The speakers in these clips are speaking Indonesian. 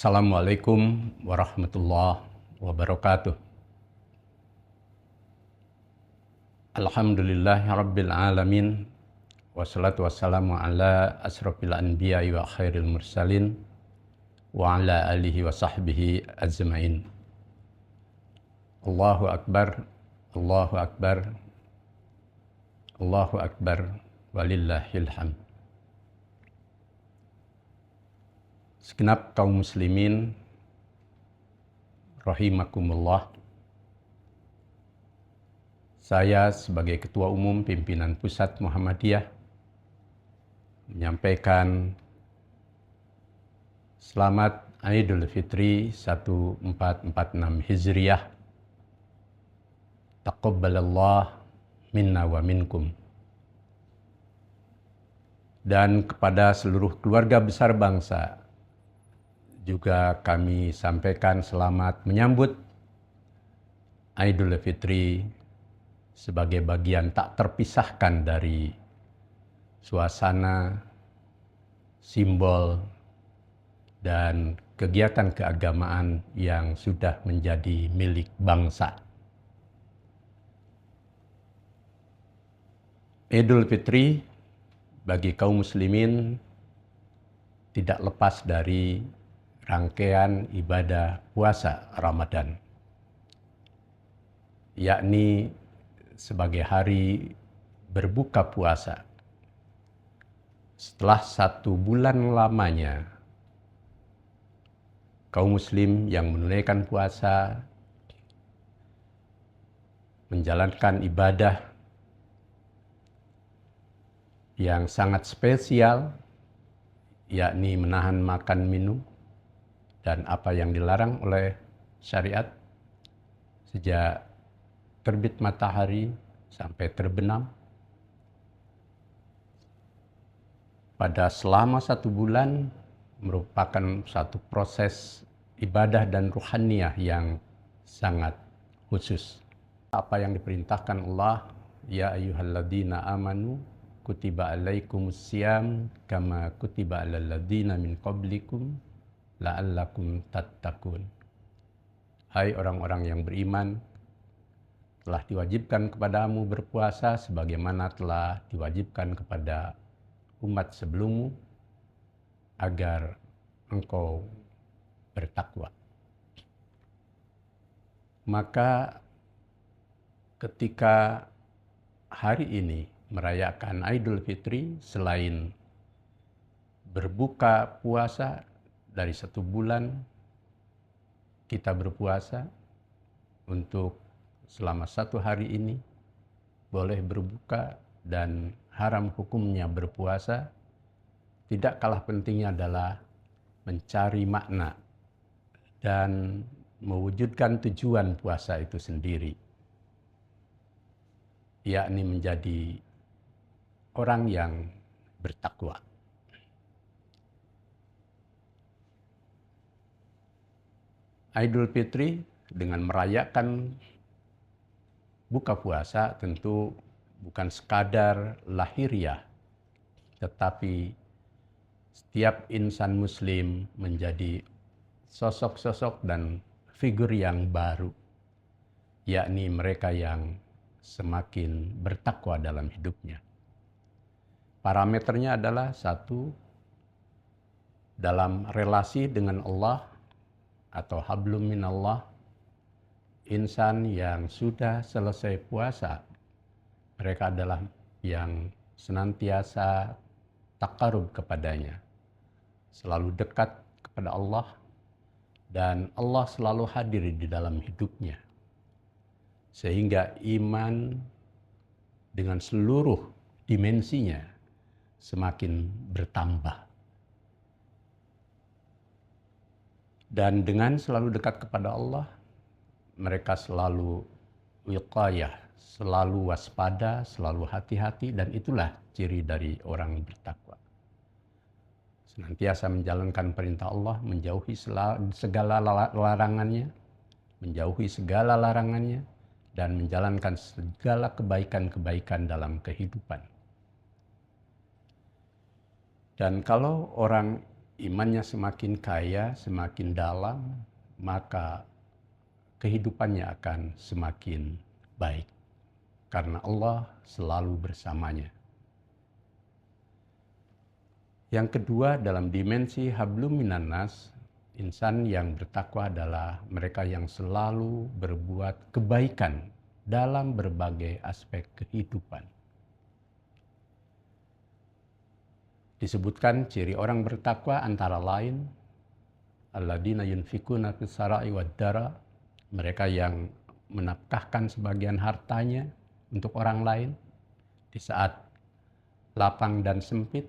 Assalamualaikum warahmatullahi wabarakatuh. Alhamdulillahi rabbil alamin. Wassalatu wassalamu ala asrafil anbiya'i wa khairil mursalin wa ala alihi wa sahbihi ajma'in. Allahu akbar, Allahu akbar, Allahu akbar, walillahil hamd. Segenap kaum muslimin rahimakumullah. Saya sebagai Ketua Umum Pimpinan Pusat Muhammadiyah menyampaikan selamat Idul Fitri 1446 Hijriah. Taqabbalallah minna wa minkum. Dan kepada seluruh keluarga besar bangsa juga kami sampaikan selamat menyambut Idul Fitri sebagai bagian tak terpisahkan dari suasana, simbol, dan kegiatan keagamaan yang sudah menjadi milik bangsa. Idul Fitri bagi kaum muslimin tidak lepas dari rangkaian ibadah puasa Ramadan, yakni sebagai hari berbuka puasa. Setelah 1 bulan lamanya kaum muslim yang menunaikan puasa menjalankan ibadah yang sangat spesial, yakni menahan makan minum dan apa yang dilarang oleh syariat sejak terbit matahari sampai terbenam. Pada selama 1 bulan merupakan satu proses ibadah dan ruhaniyah yang sangat khusus. Apa yang diperintahkan Allah, ya ayyuhalladzina amanu kutiba alaikumussyam kama kutiba alal ladzina min qablikum la'allakum tattaqun. Hai orang-orang yang beriman, telah diwajibkan kepadamu berpuasa sebagaimana telah diwajibkan kepada umat sebelummu agar engkau bertakwa. Maka ketika hari ini merayakan Idul Fitri, selain berbuka puasa dari 1 bulan kita berpuasa, untuk selama 1 hari ini boleh berbuka dan haram hukumnya berpuasa. Tidak kalah pentingnya adalah mencari makna dan mewujudkan tujuan puasa itu sendiri, yakni menjadi orang yang bertakwa. Idul Fitri dengan merayakan buka puasa tentu bukan sekadar lahiriah, tetapi setiap insan muslim menjadi sosok-sosok dan figur yang baru, yakni mereka yang semakin bertakwa dalam hidupnya. Parameternya adalah 1, dalam relasi dengan Allah atau hablum minallah, insan yang sudah selesai puasa, mereka adalah yang senantiasa taqarrub kepadanya, selalu dekat kepada Allah, dan Allah selalu hadir di dalam hidupnya. Sehingga iman dengan seluruh dimensinya semakin bertambah. Dan dengan selalu dekat kepada Allah, mereka selalu wiqayah, selalu waspada, selalu hati-hati, dan itulah ciri dari orang bertakwa. Senantiasa menjalankan perintah Allah, menjauhi segala larangannya, dan menjalankan segala kebaikan-kebaikan dalam kehidupan. Dan kalau orang imannya semakin kaya, semakin dalam, maka kehidupannya akan semakin baik. Karena Allah selalu bersamanya. Yang kedua, dalam dimensi hablum minan nas, insan yang bertakwa adalah mereka yang selalu berbuat kebaikan dalam berbagai aspek kehidupan. Disebutkan ciri orang bertakwa antara lain alladzina yunfikuna fis sarai wad dara, mereka yang menafkahkan sebagian hartanya untuk orang lain di saat lapang dan sempit,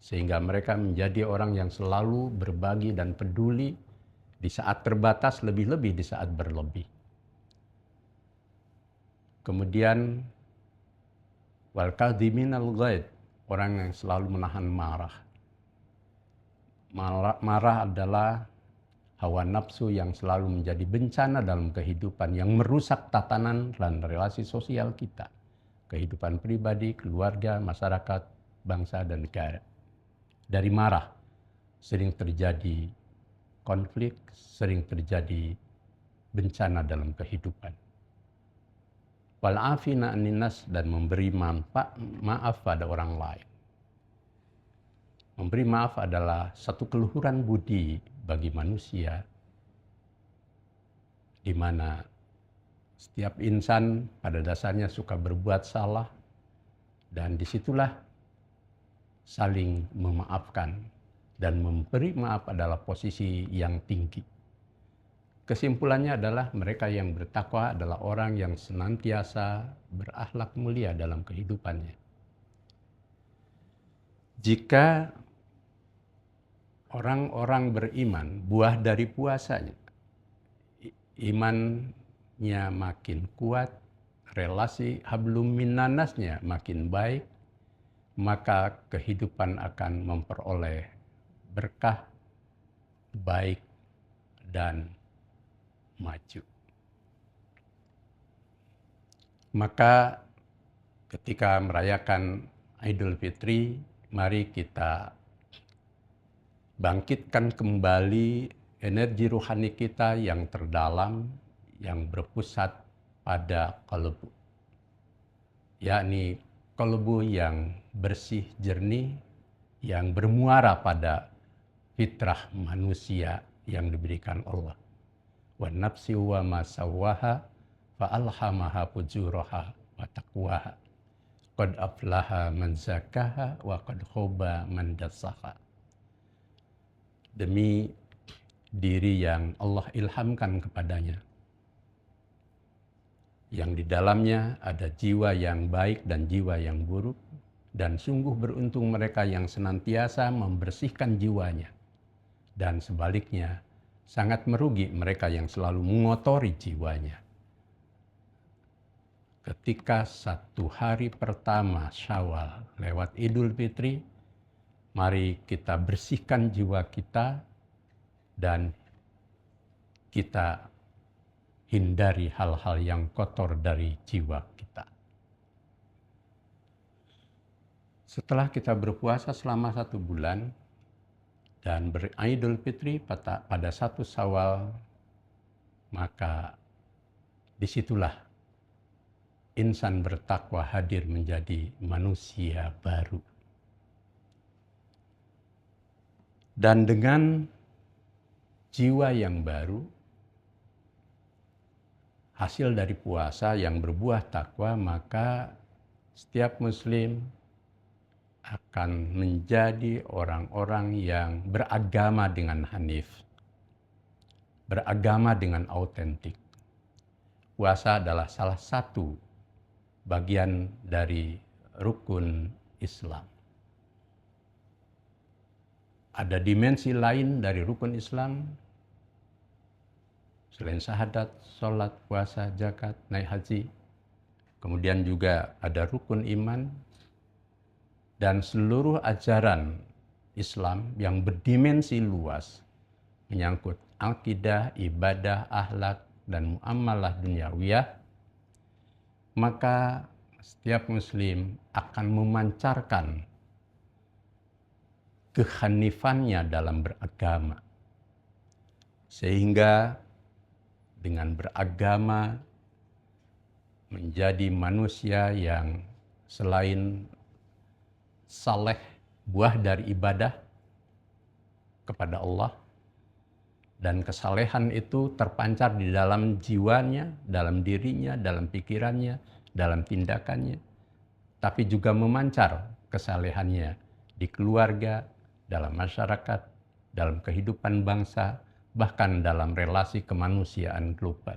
sehingga mereka menjadi orang yang selalu berbagi dan peduli di saat terbatas, lebih-lebih di saat berlebih. Kemudian wal kadhiminal ghaid, orang yang selalu menahan marah. Marah adalah hawa nafsu yang selalu menjadi bencana dalam kehidupan, yang merusak tatanan dan relasi sosial kita, kehidupan pribadi, keluarga, masyarakat, bangsa, dan negara. Dari marah sering terjadi konflik, sering terjadi bencana dalam kehidupan. Wal afina anin nas, dan memberi maaf pada orang lain. Memberi maaf adalah satu keluhuran budi bagi manusia, di mana setiap insan pada dasarnya suka berbuat salah, dan disitulah saling memaafkan, dan memberi maaf adalah posisi yang tinggi. Kesimpulannya adalah mereka yang bertakwa adalah orang yang senantiasa berakhlak mulia dalam kehidupannya. Jika orang-orang beriman, buah dari puasanya, imannya makin kuat, relasi hablum minannasnya makin baik, maka kehidupan akan memperoleh berkah, baik, dan maju. Maka ketika merayakan Idul Fitri, mari kita bangkitkan kembali energi rohani kita yang terdalam, yang berpusat pada qalbu, yakni qalbu yang bersih, jernih, yang bermuara pada fitrah manusia yang diberikan Allah. Wa nafsi wa ma sawwaha fa alhamaha fujuraha wa taqwaha. Qad aflaha man zakkaha wa qad khaba man dassaha. Demi diri yang Allah ilhamkan kepadanya, yang di dalamnya ada jiwa yang baik dan jiwa yang buruk, dan sungguh beruntung mereka yang senantiasa membersihkan jiwanya, dan sebaliknya sangat merugi mereka yang selalu mengotori jiwanya. Ketika satu hari pertama Syawal lewat Idul Fitri, mari kita bersihkan jiwa kita dan kita hindari hal-hal yang kotor dari jiwa kita. Setelah kita berpuasa selama 1 bulan dan beridul fitri pada 1 Syawal, maka disitulah insan bertakwa hadir menjadi manusia baru. Dan dengan jiwa yang baru, hasil dari puasa yang berbuah takwa, maka setiap muslim akan menjadi orang-orang yang beragama dengan hanif, beragama dengan autentik. Puasa adalah salah satu bagian dari rukun Islam. Ada dimensi lain dari rukun Islam selain syahadat, sholat, puasa, zakat, naik haji. Kemudian juga ada rukun iman dan seluruh ajaran Islam yang berdimensi luas menyangkut akidah, ibadah, akhlak, dan muamalah duniawiyah. Maka setiap muslim akan memancarkan kehanifannya dalam beragama. Sehingga dengan beragama menjadi manusia yang selain saleh, buah dari ibadah kepada Allah, dan kesalehan itu terpancar di dalam jiwanya, dalam dirinya, dalam pikirannya, dalam tindakannya, tapi juga memancar kesalehannya di keluarga, dalam masyarakat, dalam kehidupan bangsa, bahkan dalam relasi kemanusiaan global.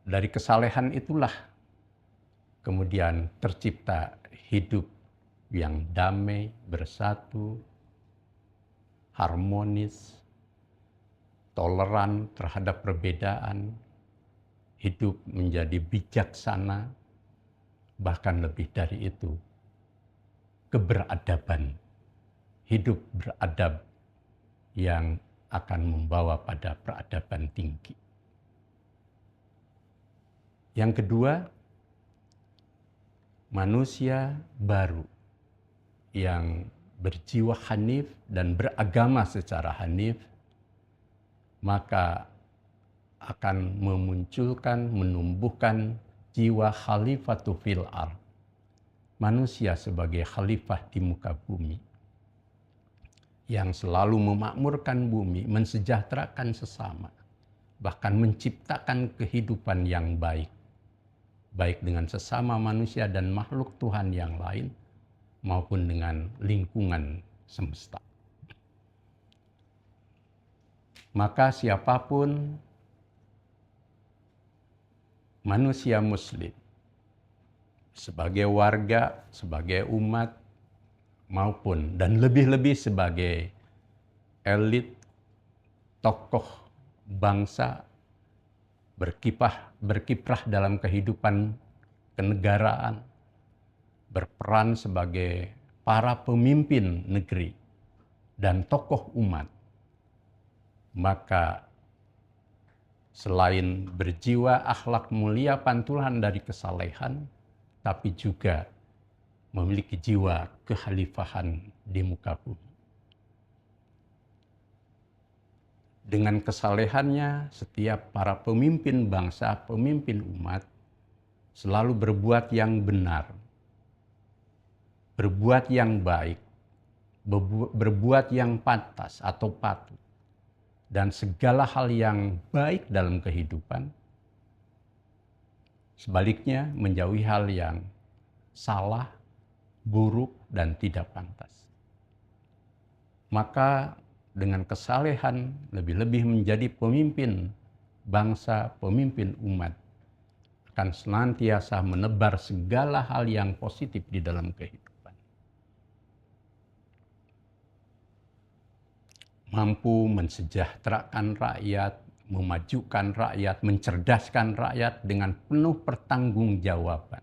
Dari kesalehan itulah kemudian tercipta hidup yang damai, bersatu, harmonis, toleran terhadap perbedaan, hidup menjadi bijaksana, bahkan lebih dari itu, keberadaban, hidup beradab yang akan membawa pada peradaban tinggi. Yang kedua, manusia baru yang berjiwa hanif dan beragama secara hanif, maka akan memunculkan, menumbuhkan jiwa khalifatu fil ardh, manusia sebagai khalifah di muka bumi, yang selalu memakmurkan bumi, mensejahterakan sesama, bahkan menciptakan kehidupan yang baik, baik dengan sesama manusia dan makhluk Tuhan yang lain, maupun dengan lingkungan semesta. Maka siapapun manusia muslim, sebagai warga, sebagai umat, maupun dan lebih-lebih sebagai elit, tokoh bangsa, berkiprah dalam kehidupan kenegaraan, berperan sebagai para pemimpin negeri dan tokoh umat, maka selain berjiwa akhlak mulia pantulan dari kesalehan, tapi juga memiliki jiwa kekhalifahan di muka bumi. Dengan kesalehannya, setiap para pemimpin bangsa, pemimpin umat, selalu berbuat yang benar, berbuat yang baik, berbuat yang pantas atau patut, dan segala hal yang baik dalam kehidupan. Sebaliknya, menjauhi hal yang salah, buruk, dan tidak pantas. Maka dengan kesalehan, lebih-lebih menjadi pemimpin bangsa, pemimpin umat, akan senantiasa menebar segala hal yang positif di dalam kehidupan. Mampu mensejahterakan rakyat, memajukan rakyat, mencerdaskan rakyat dengan penuh pertanggungjawaban.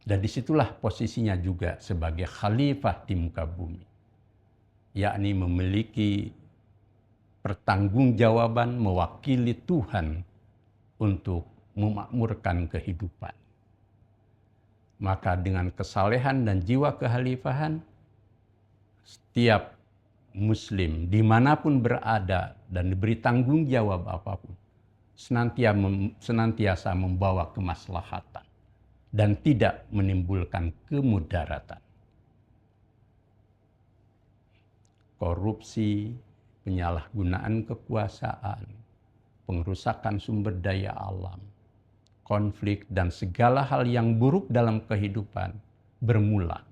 Dan disitulah posisinya juga sebagai khalifah di muka bumi, yakni memiliki pertanggungjawaban mewakili Tuhan untuk memakmurkan kehidupan. Maka dengan kesalehan dan jiwa kekhalifahan, setiap Muslim dimanapun berada dan diberi tanggung jawab apapun, senantiasa membawa kemaslahatan dan tidak menimbulkan kemudaratan. Korupsi, penyalahgunaan kekuasaan, pengerusakan sumber daya alam, konflik, dan segala hal yang buruk dalam kehidupan bermula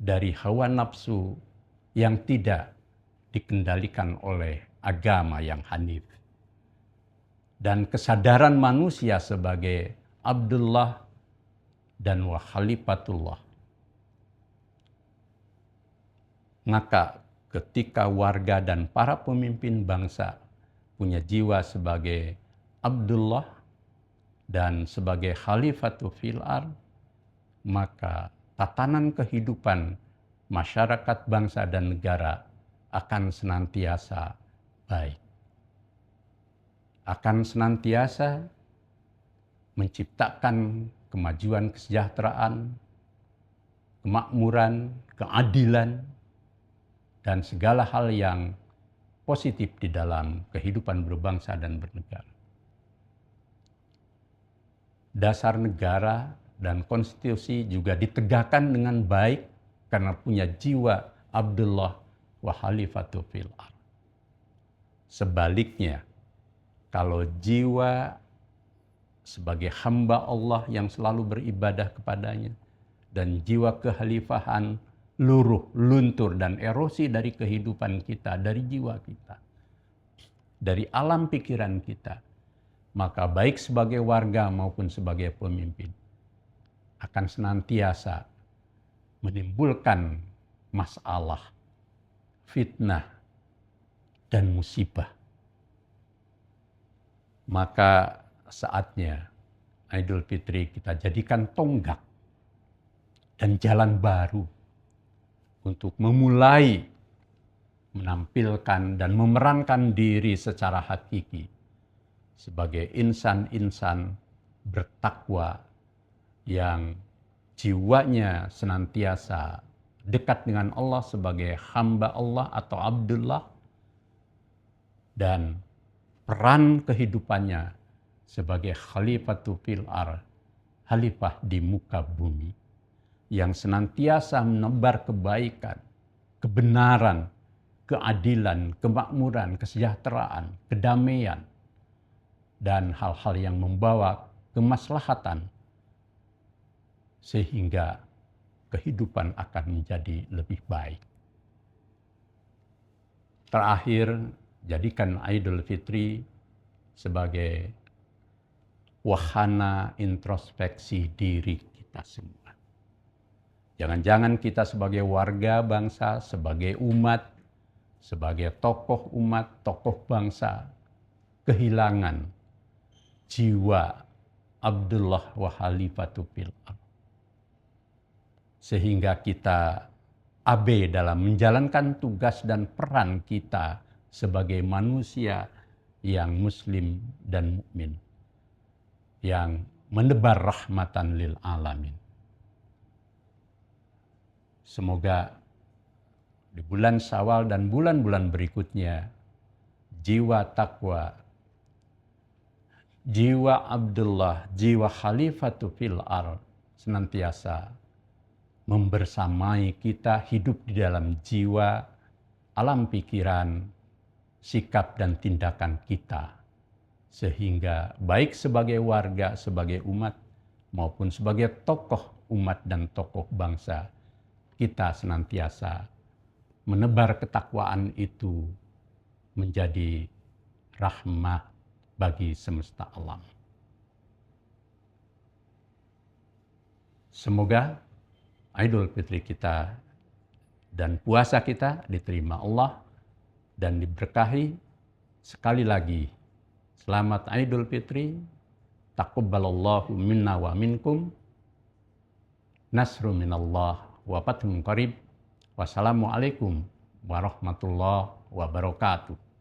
dari hawa nafsu yang tidak dikendalikan oleh agama yang hanif. Dan kesadaran manusia sebagai Abdullah dan wa khalifatullah. Maka ketika warga dan para pemimpin bangsa punya jiwa sebagai Abdullah dan sebagai khalifatul fil ardh, maka tatanan kehidupan masyarakat, bangsa, dan negara akan senantiasa baik. Akan senantiasa menciptakan kemajuan kesejahteraan, kemakmuran, keadilan, dan segala hal yang positif di dalam kehidupan berbangsa dan bernegara. Dasar negara dan konstitusi juga ditegakkan dengan baik karena punya jiwa Abdullah wa Khalifatu fil ardh. Sebaliknya, kalau jiwa sebagai hamba Allah yang selalu beribadah kepadanya dan jiwa kekhalifahan luruh, luntur, dan erosi dari kehidupan kita, dari jiwa kita, dari alam pikiran kita, maka baik sebagai warga maupun sebagai pemimpin akan senantiasa menimbulkan masalah, fitnah, dan musibah. Maka saatnya Idul Fitri kita jadikan tonggak dan jalan baru untuk memulai menampilkan dan memerankan diri secara hakiki sebagai insan-insan bertakwa yang jiwanya senantiasa dekat dengan Allah sebagai hamba Allah atau Abdullah, dan peran kehidupannya sebagai Khalifatu fil ardh, khalifah di muka bumi, yang senantiasa menebar kebaikan, kebenaran, keadilan, kemakmuran, kesejahteraan, kedamaian, dan hal-hal yang membawa kemaslahatan, sehingga kehidupan akan menjadi lebih baik. Terakhir, jadikan Idul Fitri sebagai wahana introspeksi diri kita semua. Jangan-jangan kita sebagai warga bangsa, sebagai umat, sebagai tokoh umat, tokoh bangsa, kehilangan jiwa Abdullah wa Khalifatu fil ardh. Sehingga kita abai dalam menjalankan tugas dan peran kita sebagai manusia yang muslim dan mukmin, yang menebar rahmatan lil alamin. Semoga di bulan Syawal dan bulan-bulan berikutnya, jiwa takwa, jiwa Abdullah, jiwa Khalifatu fil ardh senantiasa membersamai kita, hidup di dalam jiwa, alam pikiran, sikap dan tindakan kita. Sehingga baik sebagai warga, sebagai umat, maupun sebagai tokoh umat dan tokoh bangsa, kita senantiasa menebar ketakwaan itu menjadi rahmah bagi semesta alam. Semoga Idul Fitri kita dan puasa kita diterima Allah dan diberkahi. Sekali lagi, selamat Idul Fitri. Taqabbalallahu minna wa minkum. Nasru minallah wa fathun qarib. Wassalamualaikum warahmatullahi wabarakatuh.